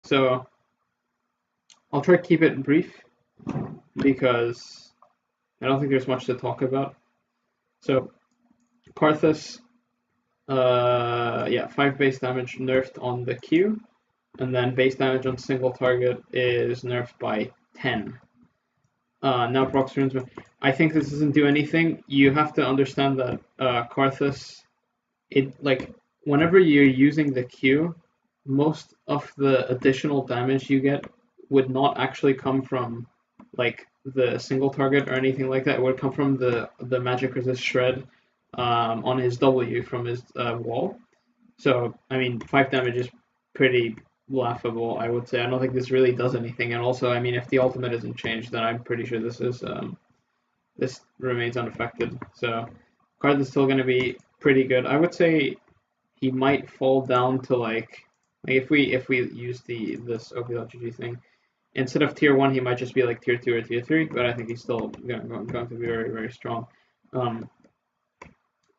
So I'll try to keep it brief because I don't think there's much to talk about. So Karthus, yeah, 5 base damage nerfed on the Q, and then base damage on single target is nerfed by 10. Now procs runesman. I think this doesn't do anything. You have to understand that Karthus, whenever you're using the Q, most of the additional damage you get would not actually come from like the single target or anything like that. It would come from the magic resist shred on his W from his wall. So I mean, 5 damage is pretty laughable, I would say. I don't think this really does anything. And also, I mean, if the ultimate isn't changed, then I'm pretty sure this remains unaffected. So card is still going to be pretty good. I would say he might fall down to like if we use this OPLGG thing, instead of tier 1, he might just be like tier 2 or tier 3, but I think he's still going to be very, very strong.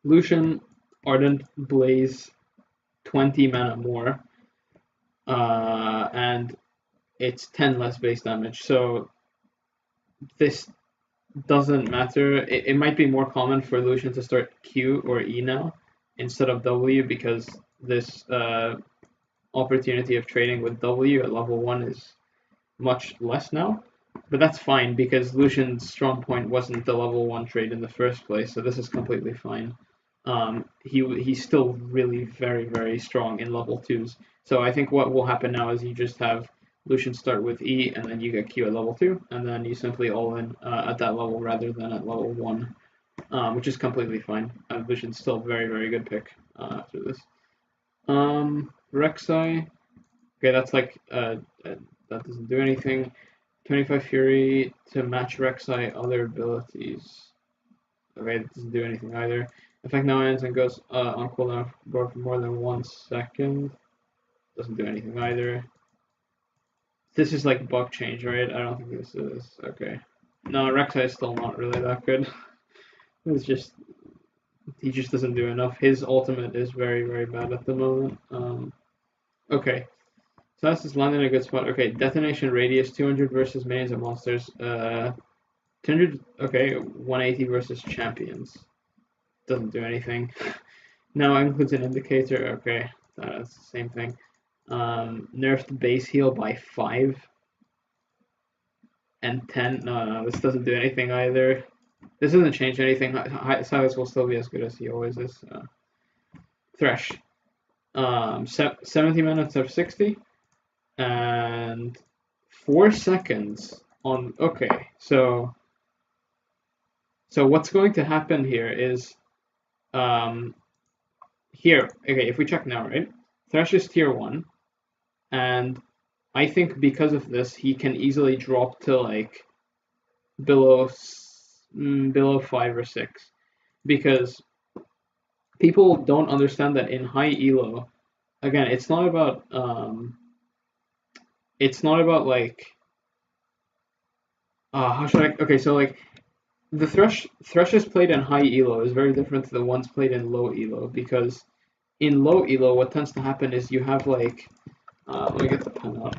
Lucian, Ardent Blaze, 20 mana more, and it's 10 less base damage. So this doesn't matter. It might be more common for Lucian to start Q or E now instead of W because this opportunity of trading with W at level 1 is much less now. But that's fine because Lucian's strong point wasn't the level 1 trade in the first place, so this is completely fine. He's still really very, very strong in level 2s. So I think what will happen now is you just have Lucian start with E, and then you get Q at level 2, and then you simply all in at that level rather than at level 1, which is completely fine. Lucian's still a very, very good pick after this. Rek'Sai, okay, that's like, that doesn't do anything. 25 Fury to match Rek'Sai other abilities. Okay, that doesn't do anything either. Effect now ends and goes on cooldown for more than 1 second. Doesn't do anything either. This is like bug change, right? I don't think this is. Okay. No, Rek'Sai is still not really that good. It's just, he just doesn't do enough. His ultimate is very, very bad at the moment. Okay. So that's just landing in a good spot. Okay, detonation radius 200 versus minions and monsters. 200. Okay, 180 versus champions. Doesn't do anything. Now includes an indicator. Okay, that's the same thing. Nerfed base heal by 5 and 10. No, this doesn't do anything either. This doesn't change anything. Silas will still be as good as he always is. Thresh. 70 minutes of 60. And 4 seconds on. Okay, so what's going to happen here is here. Okay, if we check now, right? Thresh is tier 1, and I think because of this, he can easily drop to like below 5 or 6, because people don't understand that in high elo, again, it's not about like how should I? Okay, so like the Thresh's played in high elo is very different to the ones played in low elo, because in low elo, what tends to happen is you have like let me get the pen out.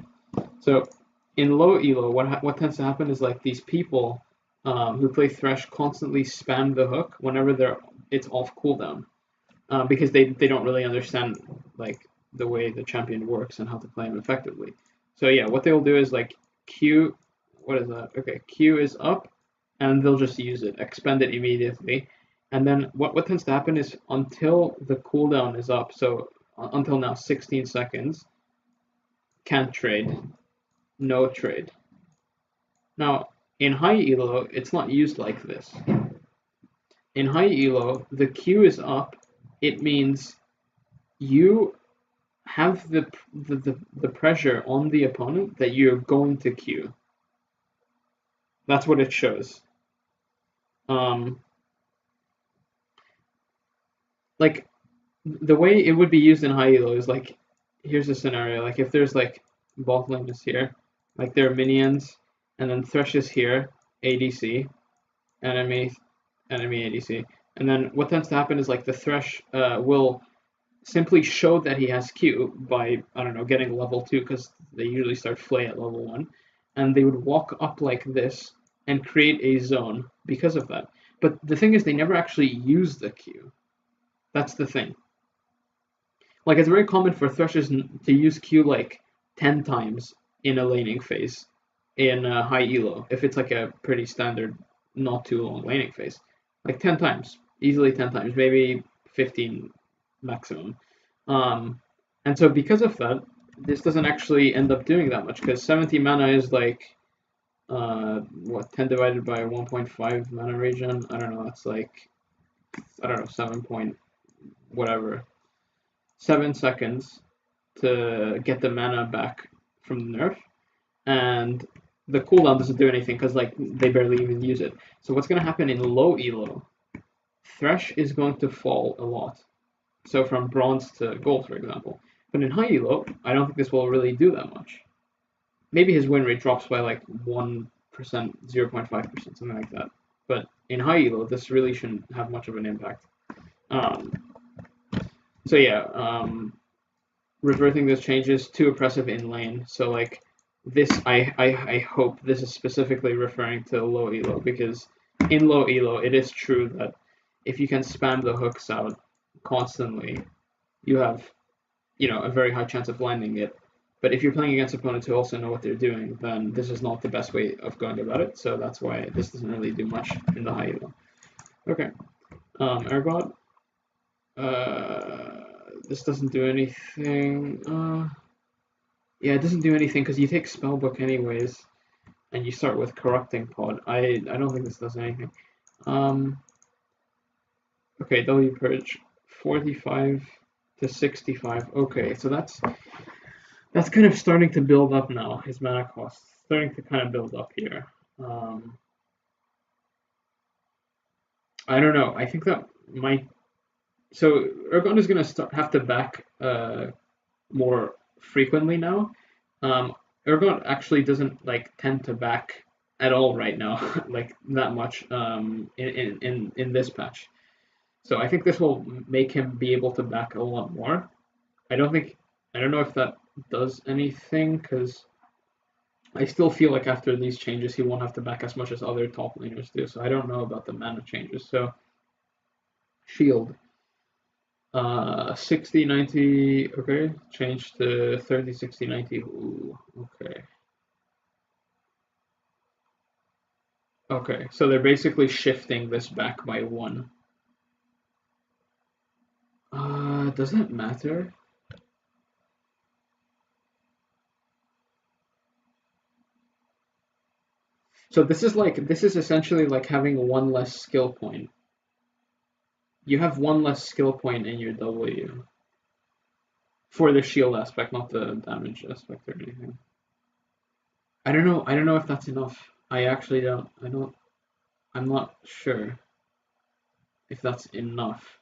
So in low elo, what tends to happen is like these people who play Thresh constantly spam the hook whenever it's off cooldown, because they don't really understand like the way the champion works and how to play him effectively. So yeah, what they will do is like Q, what is that? Okay, Q is up, and they'll just use it, expend it immediately, and then what tends to happen is until the cooldown is up, so until now 16 seconds, can't trade, no trade. Now in high elo, it's not used like this. In high elo, the Q is up. It means you have the pressure on the opponent that you're going to Q. That's what it shows. Like the way it would be used in high elo is like, here's a scenario. Like if there's like bot lane is here, like there are minions, and then Thresh is here, ADC, enemy ADC, and then what tends to happen is like the Thresh will simply show that he has Q by, I don't know, getting level 2 because they usually start Flay at level 1, and they would walk up like this and create a zone because of that. But the thing is, they never actually use the Q. That's the thing. Like, it's very common for Thrushes to use Q like 10 times in a laning phase in high elo, if it's like a pretty standard, not too long laning phase. Like 10 times, easily 10 times, maybe 15 maximum. And so because of that, this doesn't actually end up doing that much, because 70 mana is like, what, 10 divided by 1.5 mana regen? I don't know, that's like, I don't know, 7 point whatever. 7 seconds to get the mana back from the nerf, and the cooldown doesn't do anything because like they barely even use it. So what's going to happen in low elo? Thresh is going to fall a lot. So from bronze to gold, for example. But in high elo, I don't think this will really do that much. Maybe his win rate drops by like 1%, 0.5%, something like that. But in high elo, this really shouldn't have much of an impact. So yeah, reverting those changes, too oppressive in lane. So like this, I hope this is specifically referring to low elo, because in low elo it is true that if you can spam the hooks out constantly, you have, you know, a very high chance of landing it. But if you're playing against opponents who also know what they're doing, then this is not the best way of going about it. So that's why this doesn't really do much in the high elo. Okay, Ergot. This doesn't do anything. Yeah, it doesn't do anything because you take Spellbook anyways, and you start with Corrupting Pod. I don't think this does anything. Okay, W Purge, 45 to 65. Okay, so that's kind of starting to build up now. His mana cost starting to kind of build up here. I don't know. I think that might. So Urgon is gonna have to back more frequently now. Urgot actually doesn't like tend to back at all right now, like that much in this patch. So I think this will make him be able to back a lot more. I don't know if that does anything, because I still feel like after these changes he won't have to back as much as other top laners do. So I don't know about the mana changes. So shield. 60, 90, okay. Change to 30, 60, 90. Ooh, okay. Okay, so they're basically shifting this back by 1. Does that matter? So this is essentially like having 1 less skill point. You have 1 less skill point in your W. For the shield aspect, not the damage aspect or anything. I don't know if that's enough. I actually don't. I'm not sure if that's enough.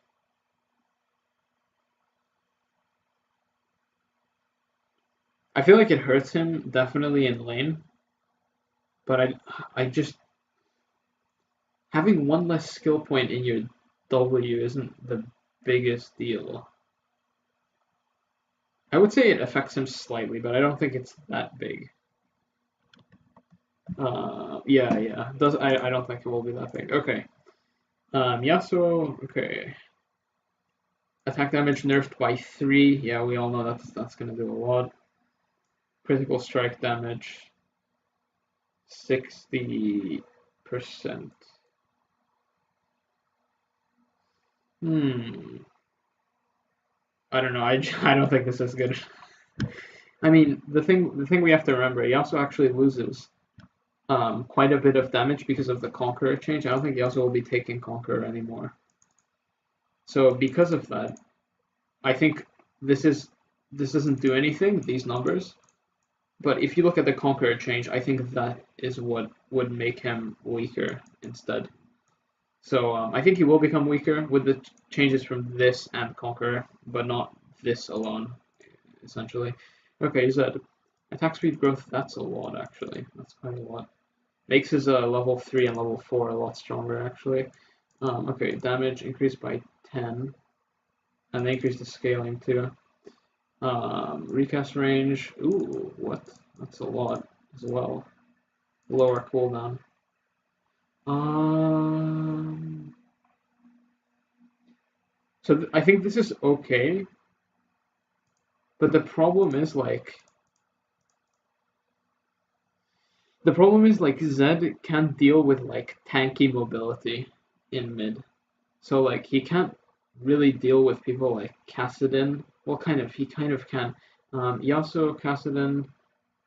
I feel like it hurts him definitely in lane, but I just having 1 less skill point in your W isn't the biggest deal. I would say it affects him slightly, but I don't think it's that big. Yeah. I don't think it will be that big. Okay. Yasuo. Okay. Attack damage nerfed by 3. Yeah, we all know that's gonna do a lot. Critical strike damage 60%. I don't know. I don't think this is good. I mean, the thing we have to remember, Yasuo actually loses quite a bit of damage because of the Conqueror change. I don't think Yasuo will be taking Conqueror anymore. So because of that, I think this doesn't do anything, these numbers. But if you look at the Conqueror change, I think that is what would make him weaker instead. So I think he will become weaker with the changes from this and Conqueror, but not this alone, essentially. Okay, Zed. Attack speed growth, that's a lot, actually. That's quite a lot. Makes his level 3 and level 4 a lot stronger, actually. Okay, damage increased by 10. And they increase the scaling too. Recast range. Ooh, what? That's a lot as well. Lower cooldown. So I think this is okay, but the problem is Zed can't deal with like tanky mobility in mid. So like he can't really deal with people like Kassadin. Well, he kind of can. Yasuo, Kassadin,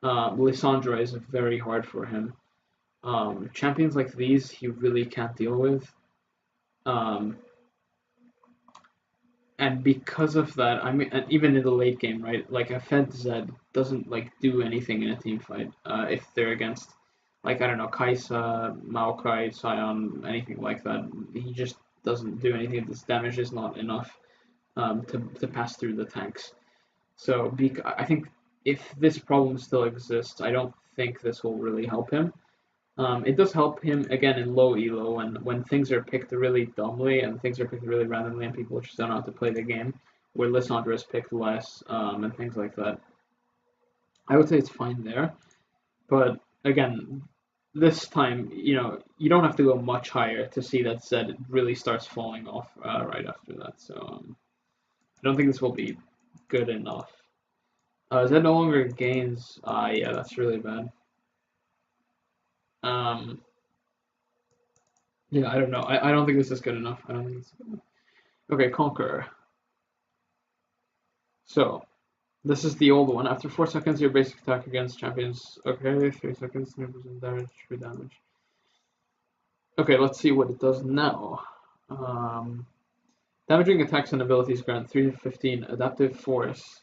Lissandra is very hard for him. Champions like these he really can't deal with. Um, and because of that, I mean, and even in the late game, right? Like a Fed Zed doesn't like do anything in a team fight. If they're against, like I don't know, Kaisa, Maokai, Sion, anything like that, he just doesn't do anything. This damage is not enough to pass through the tanks. So I think if this problem still exists, I don't think this will really help him. It does help him again in low elo when things are picked really dumbly and things are picked really randomly and people just don't know how to play the game, where Lissandra is picked less and things like that. I would say it's fine there, but again, this time you don't have to go much higher to see that Zed really starts falling off right after that. So I don't think this will be good enough. Zed no longer gains. Yeah, that's really bad. Um, Yeah, I don't know. I don't think this is good enough. I don't think it's good enough. Okay, Conqueror. So, this is the old one. After 4 seconds, your basic attack against champions. Okay, 3 seconds, 3% damage, 3 damage. Okay, let's see what it does now. Damaging attacks and abilities grant 3 to 15 adaptive force.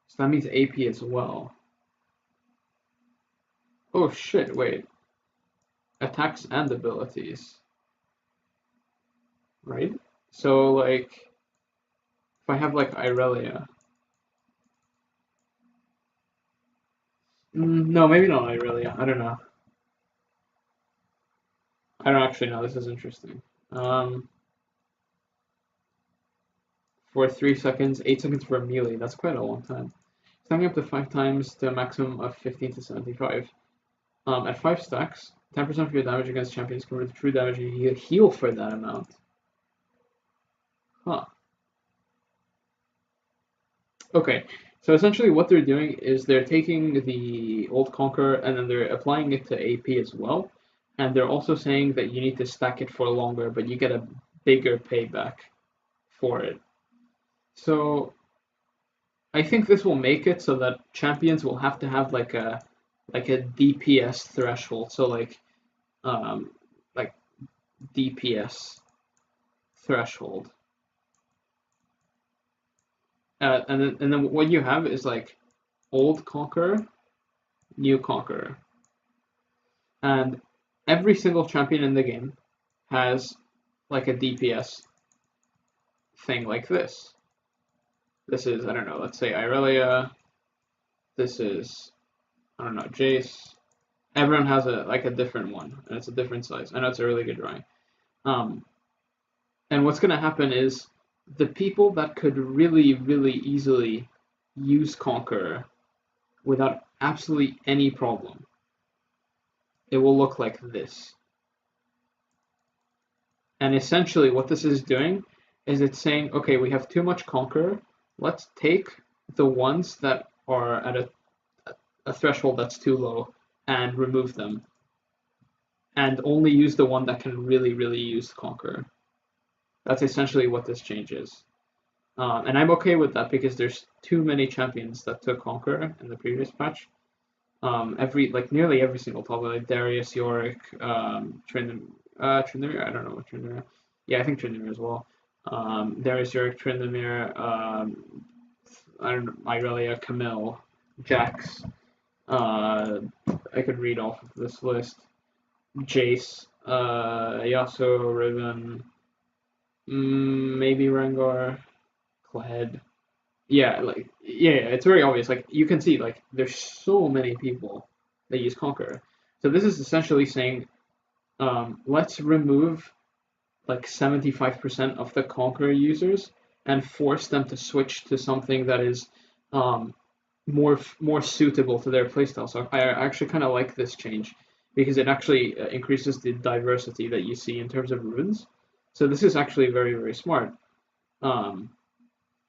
So that means AP as well. Oh shit, wait. Attacks and abilities. Right? So, like, if I have, like, Irelia. No, maybe not Irelia. I don't know. I don't actually know. This is interesting. For 3 seconds, 8 seconds for a melee. That's quite a long time. Stacking up to 5 times to a maximum of 15 to 75. At 5 stacks, 10% of your damage against champions convert to true damage and you heal for that amount. Huh. Okay, so essentially what they're doing is they're taking the old Conqueror and then they're applying it to AP as well. And they're also saying that you need to stack it for longer, but you get a bigger payback for it. So I think this will make it so that champions will have to have like a DPS threshold. So um like DPS threshold. And then what you have is like old Conqueror, new Conqueror. And every single champion in the game has like a DPS thing like this. This is, I don't know, let's say Irelia. This is, I don't know, Jace. Everyone has a different one, and it's a different size. I know it's a really good drawing. And what's going to happen is the people that could really, really easily use Conqueror without absolutely any problem, it will look like this. And essentially what this is doing is it's saying, okay, we have too much Conqueror. Let's take the ones that are at a threshold that's too low and remove them. And only use the one that can really, really use Conqueror. That's essentially what this change is. And I'm okay with that because there's too many champions that took Conqueror in the previous patch. Nearly every single top, like Darius, Yorick, Tryndamere, I don't know what Tryndamere. Yeah, I think Tryndamere as well. Darius, Yorick, Tryndamere, I don't know, Irelia, Camille, Jax. I could read off of this list. Jace, Yasuo, Riven, maybe Rengar, Kled. Yeah, it's very obvious. Like you can see, like there's so many people that use Conqueror. So this is essentially saying, let's remove like 75% of the Conqueror users and force them to switch to something that is um, more suitable to their playstyle. So I actually kind of like this change because it actually increases the diversity that you see in terms of runes. So this is actually very very smart. Um,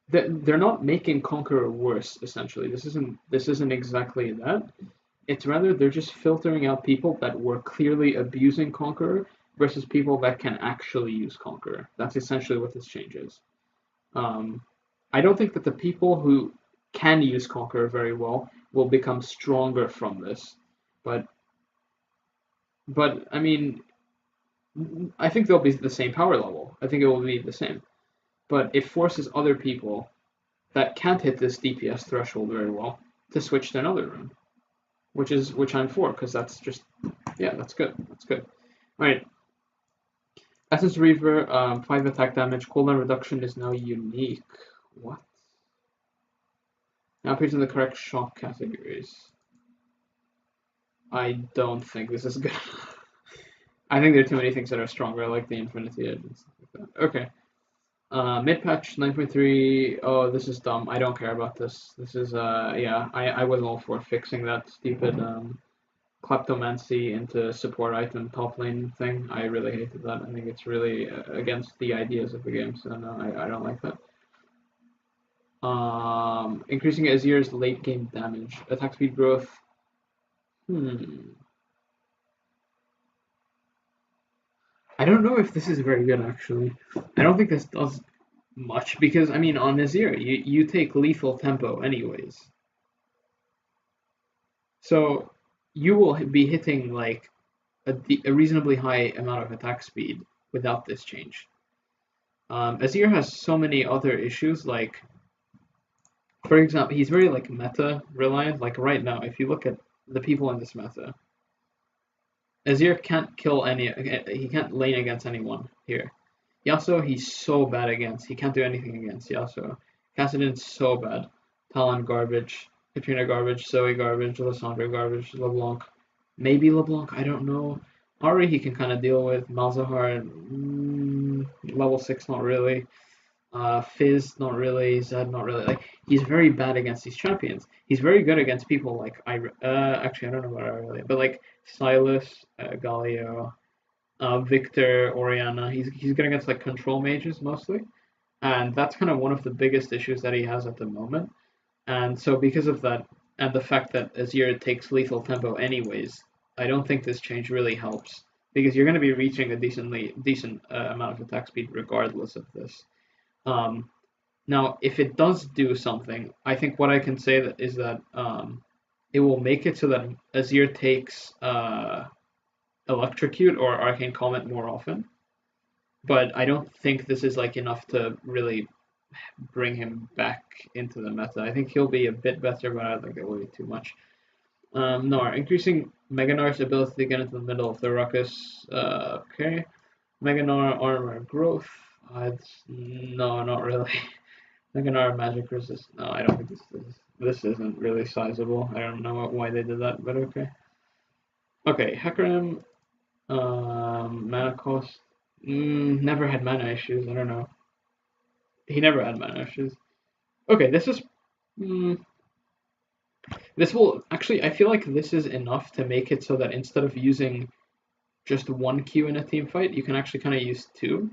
they're not making Conqueror worse essentially. This isn't exactly that. It's rather they're just filtering out people that were clearly abusing Conqueror versus people that can actually use Conqueror. That's essentially what this change is. Um, I don't think that the people who can use Conqueror very well will become stronger from this, but I mean, I think they'll be the same power level. I think it will be the same, but it forces other people that can't hit this DPS threshold very well to switch to another rune, which I'm for because that's just yeah, that's good. That's good. All right, Essence Reaver, 5 attack damage, cooldown reduction is now unique. What? Now appears in the correct shock categories. I don't think this is good. I think there are too many things that are stronger, like the Infinity Edge and stuff like that. Okay. Mid patch 9.3. Oh, this is dumb. I don't care about this. This is yeah. I wasn't all for fixing that stupid kleptomancy into support item top lane thing. I really hated that. I think it's really against the ideas of the game. So no, I don't like that. Increasing Azir's late game damage, attack speed growth. I don't know if this is very good actually. I don't think this does much because I mean on Azir you take lethal tempo anyways. So you will be hitting like a reasonably high amount of attack speed without this change. Azir has so many other issues like for example he's very like meta reliant like right now if you look at the people in this meta Azir can't kill any. He can't lane against anyone here. Yasuo, he's so bad against. He can't do anything against Yasuo. Kassadin's so bad. Talon garbage. Katrina garbage. Zoe garbage. Lissandra garbage. LeBlanc. Maybe LeBlanc. I don't know. Ahri he can kind of deal with. Malzahar. Level 6, not really. Fizz, not really. Zed, not really. Like he's very bad against these champions. He's very good against people like actually I don't know about Irelia, but like Silas, Galio, Victor, Oriana. He's good against like control mages mostly, and that's kind of one of the biggest issues that he has at the moment. And so because of that, and the fact that Azir takes lethal tempo anyways, I don't think this change really helps because you're going to be reaching a decent amount of attack speed regardless of this. Um, Now, if it does do something, I think what I can say that is that it will make it so that Azir takes Electrocute or Arcane Comment more often. But I don't think this is like enough to really bring him back into the meta. I think he'll be a bit better, but I don't think it will be too much. Gnar, increasing Mega Gnar's ability to get into the middle of the ruckus. Okay. Mega Gnar armor growth. No, not really. Like an art magic resist. No, I don't think this isn't really sizable. I don't know why they did that, but okay. Okay, Hecarim, mana cost. Never had mana issues. I don't know. He never had mana issues. Okay, this is. Mm, this will actually. I feel like this is enough to make it so that instead of using just one Q in a team fight, you can actually kind of use two.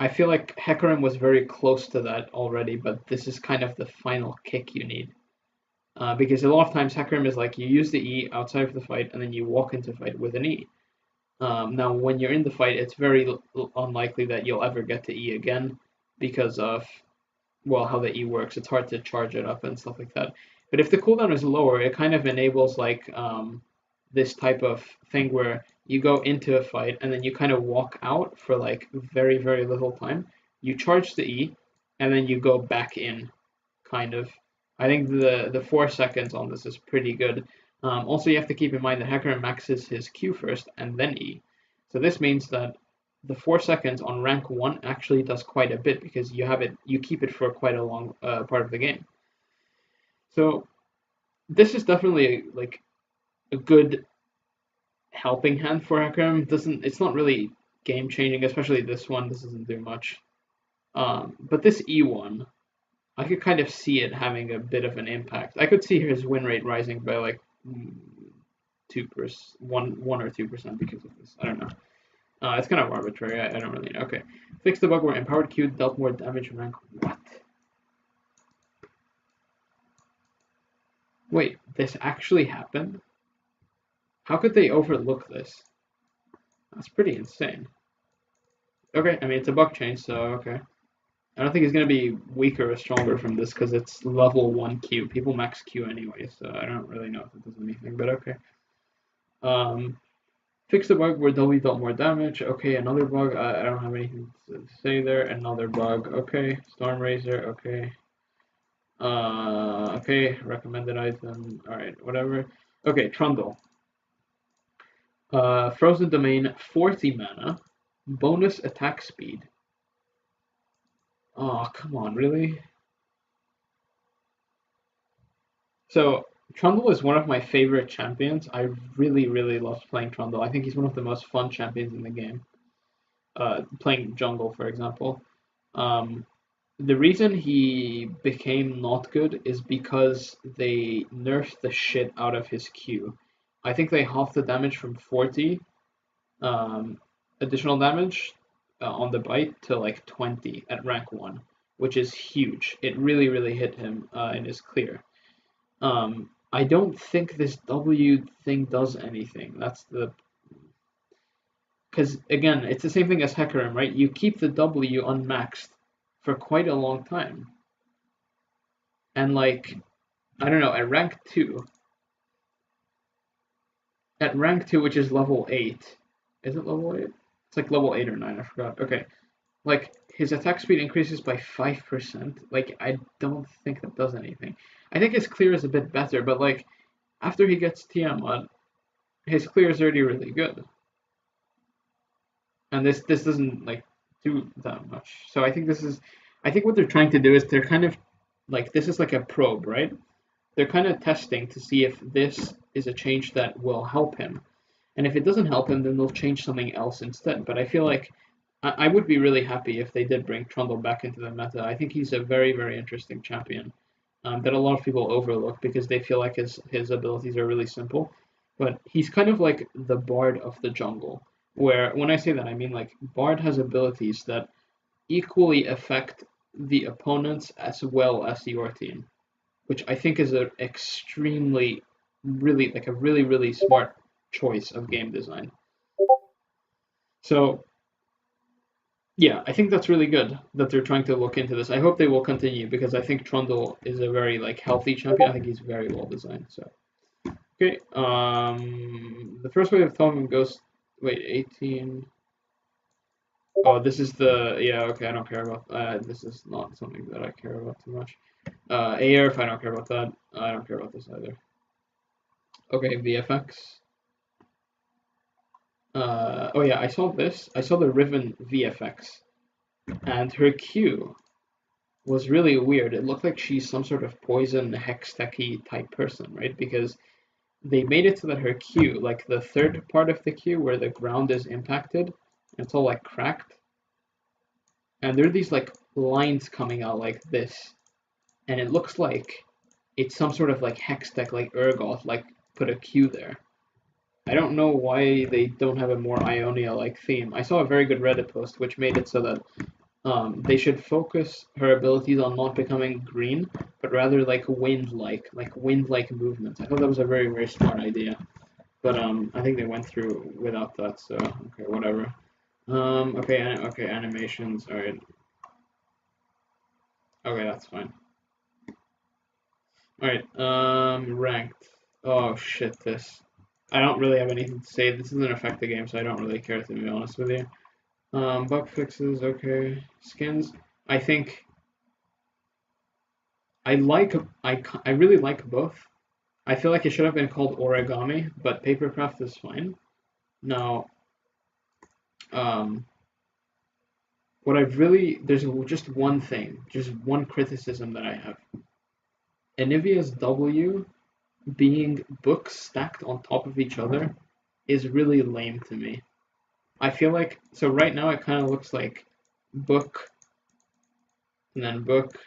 I feel like Hecarim was very close to that already, but this is kind of the final kick you need. Because a lot of times Hecarim is like you use the E outside of the fight and then you walk into fight with an E. Now, when you're in the fight, it's very unlikely that you'll ever get to E again because of, well, how the E works. It's hard to charge it up and stuff like that. But if the cooldown is lower, it kind of enables like this type of thing where you go into a fight and then you kind of walk out for like very, very little time. You charge the E and then you go back in, kind of. I think the 4 seconds on this is pretty good. Also, you have to keep in mind that Hecarim maxes his Q first and then E. So this means that the 4 seconds on rank 1 actually does quite a bit because you keep it for quite a long part of the game. So this is definitely like a good helping hand for Hecarim. It's not really game changing, especially this one. This doesn't do much. But this E1, I could kind of see it having a bit of an impact. I could see his win rate rising by like 2%, 1 or 2% because of this. I don't know. It's kind of arbitrary. I don't really know. Okay. Fix the bug where empowered Q dealt more damage rank. What? Wait, this actually happened? How could they overlook this? That's pretty insane. Okay, I mean, it's a bug change, so okay. I don't think he's going to be weaker or stronger from this because it's level 1 Q. People max Q anyway, so I don't really know if it does anything, but okay. Fix the bug where W dealt more damage. Okay, another bug. I don't have anything to say there. Another bug. Okay, Storm Razor. Okay. Okay, recommended item. Alright, whatever. Okay, Trundle. Frozen Domain, 40 mana. Bonus attack speed. Oh, come on, really? So, Trundle is one of my favorite champions. I really, really love playing Trundle. I think he's one of the most fun champions in the game. Playing jungle, for example. The reason he became not good is because they nerfed the shit out of his Q. I think they halved the damage from 40 additional damage on the bite to like 20 at rank 1, which is huge. It really, really hit him in his clear. I don't think this W thing does anything. That's the... Because, again, it's the same thing as Hecarim, right? You keep the W unmaxed for quite a long time. And, like, I don't know, at rank 2, which is level 8, is it level 8? It's like level 8 or 9, I forgot. Okay. Like, his attack speed increases by 5%. Like, I don't think that does anything. I think his clear is a bit better, but, like, after he gets Tiamat, his clear is already really good. And this doesn't, like, do that much. So I think what they're trying to do is they're kind of, like, this is like a probe, right? They're kind of testing to see if this is a change that will help him. And if it doesn't help him, then they'll change something else instead. But I feel like I would be really happy if they did bring Trundle back into the meta. I think he's a very, very interesting champion that a lot of people overlook because they feel like his abilities are really simple. But he's kind of like the Bard of the jungle, where when I say that, I mean like Bard has abilities that equally affect the opponents as well as your team, which I think is an extremely, really, like a really, really smart choice of game design. So yeah, I think that's really good that they're trying to look into this. I hope they will continue because I think Trundle is a very like healthy champion. I think he's very well designed. So okay, the first wave of Telling Ghost. Wait, 18. Oh, this is the yeah. Okay, I don't care about. This is not something that I care about too much. ARF, I don't care about that. I don't care about this either. Okay, VFX. Oh yeah, I saw this. I saw the Riven VFX, and her Q was really weird. It looked like she's some sort of poison hextechy type person, right? Because they made it so that her Q, like the third part of the Q where the ground is impacted, it's all like cracked. And there are these like lines coming out like this. And it looks like it's some sort of like hextech, like Urgoth, like put a Q there. I don't know why they don't have a more Ionia-like theme. I saw a very good Reddit post which made it so that they should focus her abilities on not becoming green, but rather like wind-like movements. I thought that was a very, very smart idea. But I think they went through without that, so okay, whatever. Okay, animations, alright. Okay, that's fine. Alright, ranked. Oh shit, this. I don't really have anything to say. This doesn't affect the game, so I don't really care, to be honest with you. Bug fixes, okay. Skins, I think I really like both. I feel like it should have been called origami, but papercraft is fine. Now, um, there's just one thing, just one criticism that I have. Anivia's W being books stacked on top of each other is really lame to me. I feel like, so right now it kind of looks like book and then book.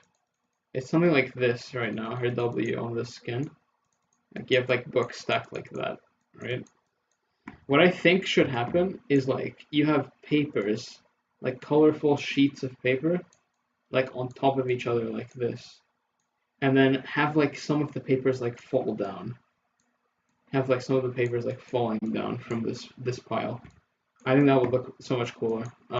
It's something like this right now, her W on the skin. Like you have like book stacked like that, right? What I think should happen is like you have papers, like colorful sheets of paper, like on top of each other like this. And then have like some of the papers like fall down. Have like some of the papers like falling down from this pile. I think that would look so much cooler.